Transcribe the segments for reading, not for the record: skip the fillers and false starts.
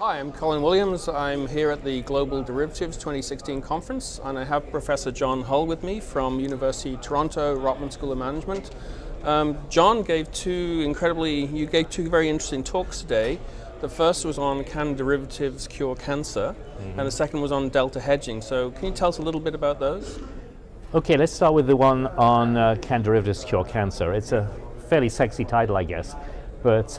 Hi, I'm Colin Williams. I'm here at the Global Derivatives 2016 conference, and I have Professor John Hull with me from University of Toronto, Rotman School of Management. John gave you gave two very interesting talks today. The first was on can derivatives cure cancer, and the second was on delta hedging. So can you tell us a little bit about those? Okay, let's start with the one on can derivatives cure cancer. It's a fairly sexy title, I guess, but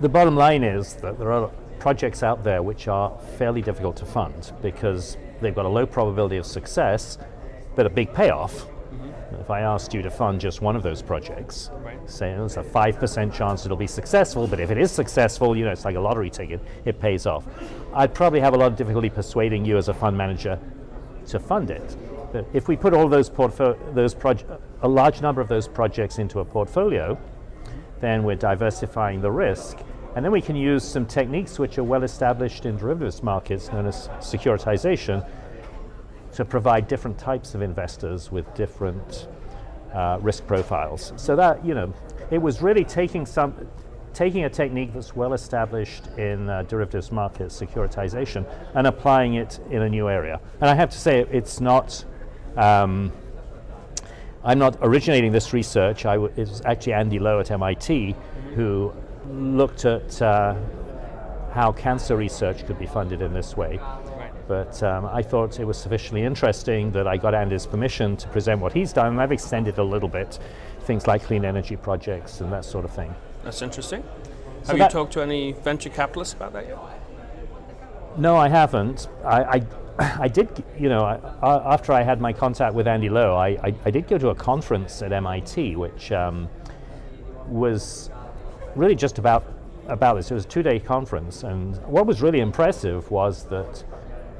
the bottom line is that there are projects out there which are fairly difficult to fund because they've got a low probability of success, but a big payoff. If I asked you to fund just one of those projects, say there's a 5% chance it'll be successful, but if it is successful, it's like a lottery ticket, it pays off. I'd probably have a lot of difficulty persuading you as a fund manager to fund it. But if we put all a large number of those projects into a portfolio, then we're diversifying the risk, and then we can use some techniques which are well established in derivatives markets known as securitization to provide different types of investors with different risk profiles. So that, it was really taking a technique that's well established in derivatives market securitization and applying it in a new area. And I have to say, it's not, I'm not originating this research. It was actually Andy Lowe at MIT who looked at how cancer research could be funded in this way. But I thought it was sufficiently interesting that I got Andy's permission to present what he's done, and I've extended a little bit, things like clean energy projects and that sort of thing. That's interesting. Have you talked to any venture capitalists about that yet? No, I haven't. I did, after I had my contact with Andy Lowe, I did go to a conference at MIT, which was really just about this. It was a 2-day conference, and what was really impressive was that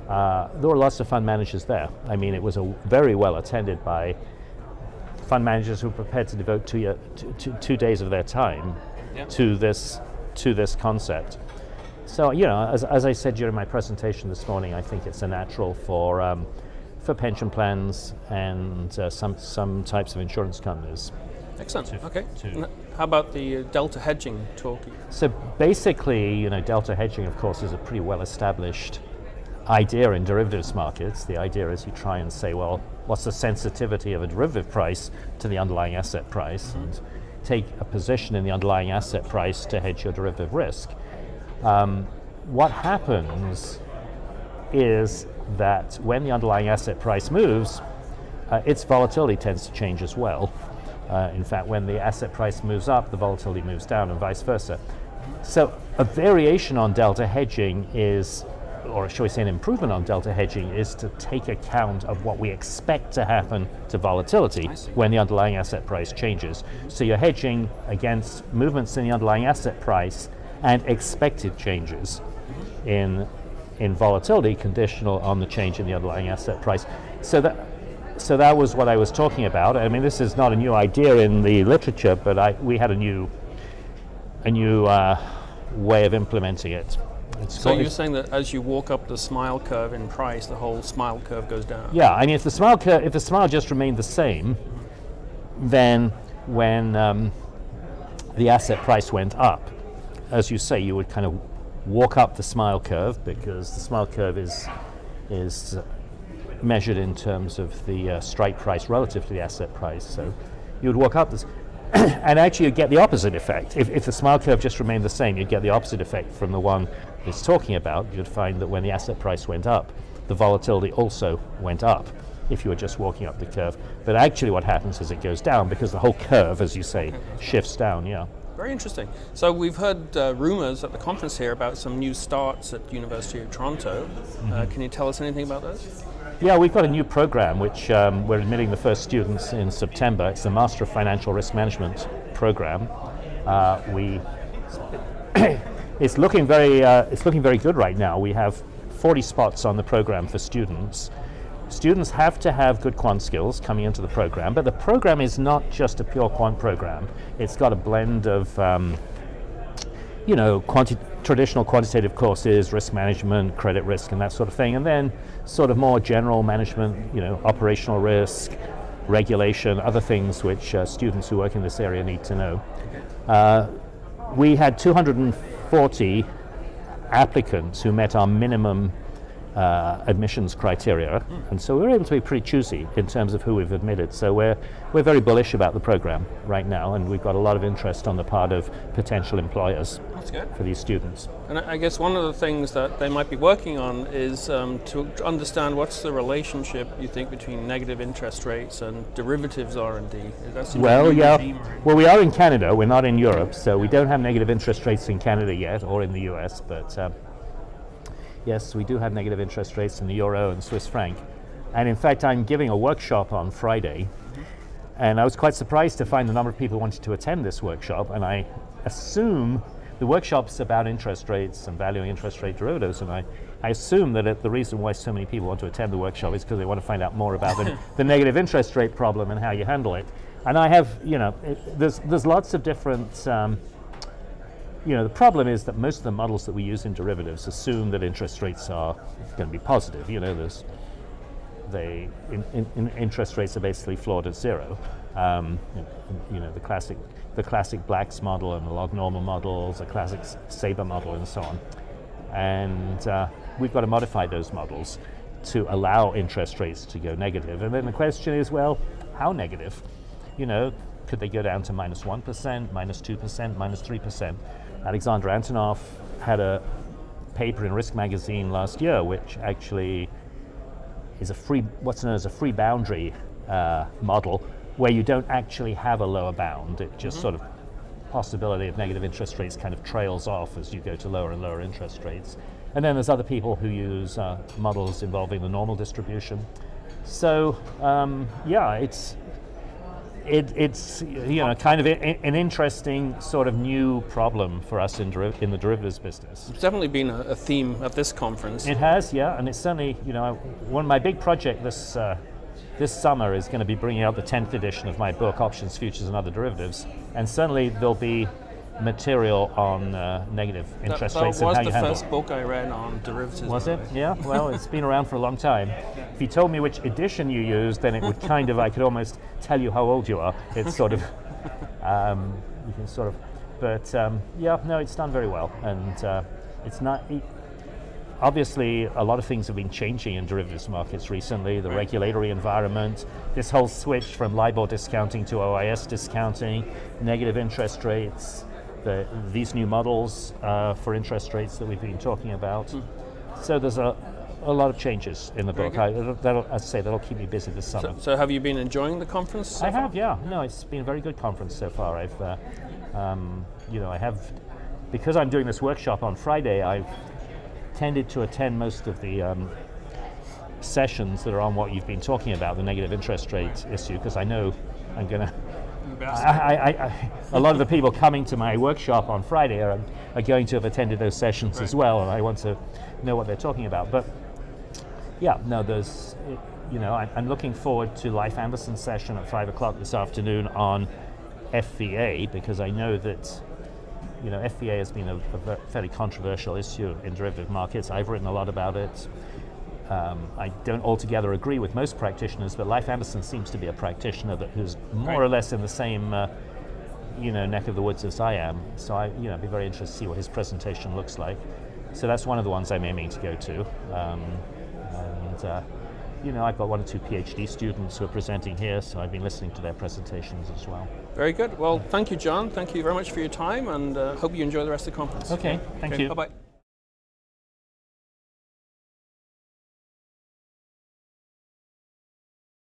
there were lots of fund managers there. I mean, it was very well attended by fund managers who were prepared to devote 2 days of their time to this concept. So, as I said during my presentation this morning, I think it's a natural for pension plans and some types of insurance companies. Excellent. Okay. How about the delta hedging talk? So basically, delta hedging, of course, is a pretty well-established idea in derivatives markets. The idea is you try and say, well, what's the sensitivity of a derivative price to the underlying asset price, and take a position in the underlying asset price to hedge your derivative risk. What happens is that when the underlying asset price moves, its volatility tends to change as well. In fact, when the asset price moves up, the volatility moves down, and vice versa. So a variation on delta hedging is, or shall we say an improvement on delta hedging, is to take account of what we expect to happen to volatility when the underlying asset price changes. So you're hedging against movements in the underlying asset price and expected changes in volatility conditional on the change in the underlying asset price. So that was what I was talking about. I mean, this is not a new idea in the literature, but we had a new way of implementing it. So you're saying that as you walk up the smile curve in price, the whole smile curve goes down? Yeah, I mean, if the smile just remained the same, then when the asset price went up, as you say, you would kind of walk up the smile curve, because the smile curve is measured in terms of the strike price relative to the asset price. So you would walk up this, and actually you'd get the opposite effect. If the smile curve just remained the same, you'd get the opposite effect from the one it's talking about. You'd find that when the asset price went up, the volatility also went up if you were just walking up the curve. But actually what happens is it goes down because the whole curve, as you say, shifts down, yeah. Very interesting. So we've heard rumors at the conference here about some new starts at University of Toronto. Can you tell us anything about those? Yeah, we've got a new program which we're admitting the first students in September. It's the Master of Financial Risk Management program. It's looking very good right now. We have 40 spots on the program for students. Students have to have good quant skills coming into the program, but the program is not just a pure quant program. It's got a blend of traditional quantitative courses, risk management, credit risk, and that sort of thing, and then sort of more general management, operational risk, regulation, other things which students who work in this area need to know. We had 240 applicants who met our minimum admissions criteria, and so we were able to be pretty choosy in terms of who we've admitted. So we're very bullish about the program right now, and we've got a lot of interest on the part of potential employers. That's good. For these students. And I guess one of the things that they might be working on is to understand what's the relationship you think between negative interest rates and derivatives R&D. Well, yeah. Well, we are in Canada. We're not in Europe, so we don't have negative interest rates in Canada yet, or in the US. But yes, we do have negative interest rates in the euro and Swiss franc. And in fact, I'm giving a workshop on Friday, and I was quite surprised to find the number of people who wanted to attend this workshop. And I assume the workshop's about interest rates and valuing interest rate derivatives, and I assume that the reason why so many people want to attend the workshop is because they want to find out more about the negative interest rate problem and how you handle it. And I have, there's lots of different, the problem is that most of the models that we use in derivatives assume that interest rates are going to be positive. Interest rates are basically floored at zero. The classic Black's model and the log normal models, the classic Sabre model, and so on. And we've got to modify those models to allow interest rates to go negative. And then the question is, well, how negative? Could they go down to -1%, -2%, -3%? Alexander Antonov had a paper in Risk Magazine last year, which actually is what's known as a free boundary model, where you don't actually have a lower bound. It just sort of possibility of negative interest rates kind of trails off as you go to lower and lower interest rates. And then there's other people who use models involving the normal distribution. So it's kind of an interesting sort of new problem for us in the derivatives business. It's definitely been a theme at this conference. It has, yeah, and it's certainly one of my big projects this summer is going to be bringing out the 10th edition of my book, Options, Futures and Other Derivatives, and certainly there'll be material on negative interest rates and how you handle it. That was the first book I read on derivatives. Was it? Yeah, well, it's been around for a long time. If you told me which edition you used, then it would I could almost tell you how old you are. It's sort of, you can sort of, but it's done very well, and it's not. Obviously, a lot of things have been changing in derivatives markets recently. The regulatory environment, this whole switch from LIBOR discounting to OIS discounting, negative interest rates, these new models for interest rates that we've been talking about. So there's a lot of changes in the book. That'll keep me busy this summer. So have you been enjoying the conference so I far? have, yeah. No, it's been a very good conference so far. I have, because I'm doing this workshop on Friday, I've tended to attend most of the sessions that are on what you've been talking about, the negative interest rate issue, because I know I'm going to. A lot of the people coming to my workshop on Friday are going to have attended those sessions as well, and I want to know what they're talking about. But I'm looking forward to Leif Anderson's session at 5 o'clock this afternoon on FVA, because I know that FVA has been a fairly controversial issue in derivative markets. I've written a lot about it. I don't altogether agree with most practitioners, but Leif Anderson seems to be a practitioner who's more or less in the same neck of the woods as I am. So I'd be very interested to see what his presentation looks like. So that's one of the ones I'm aiming to go to. I've got 1 or 2 PhD students who are presenting here, so I've been listening to their presentations as well. Very good. Well, thank you, John. Thank you very much for your time, and hope you enjoy the rest of the conference. Okay, thank you. Bye-bye.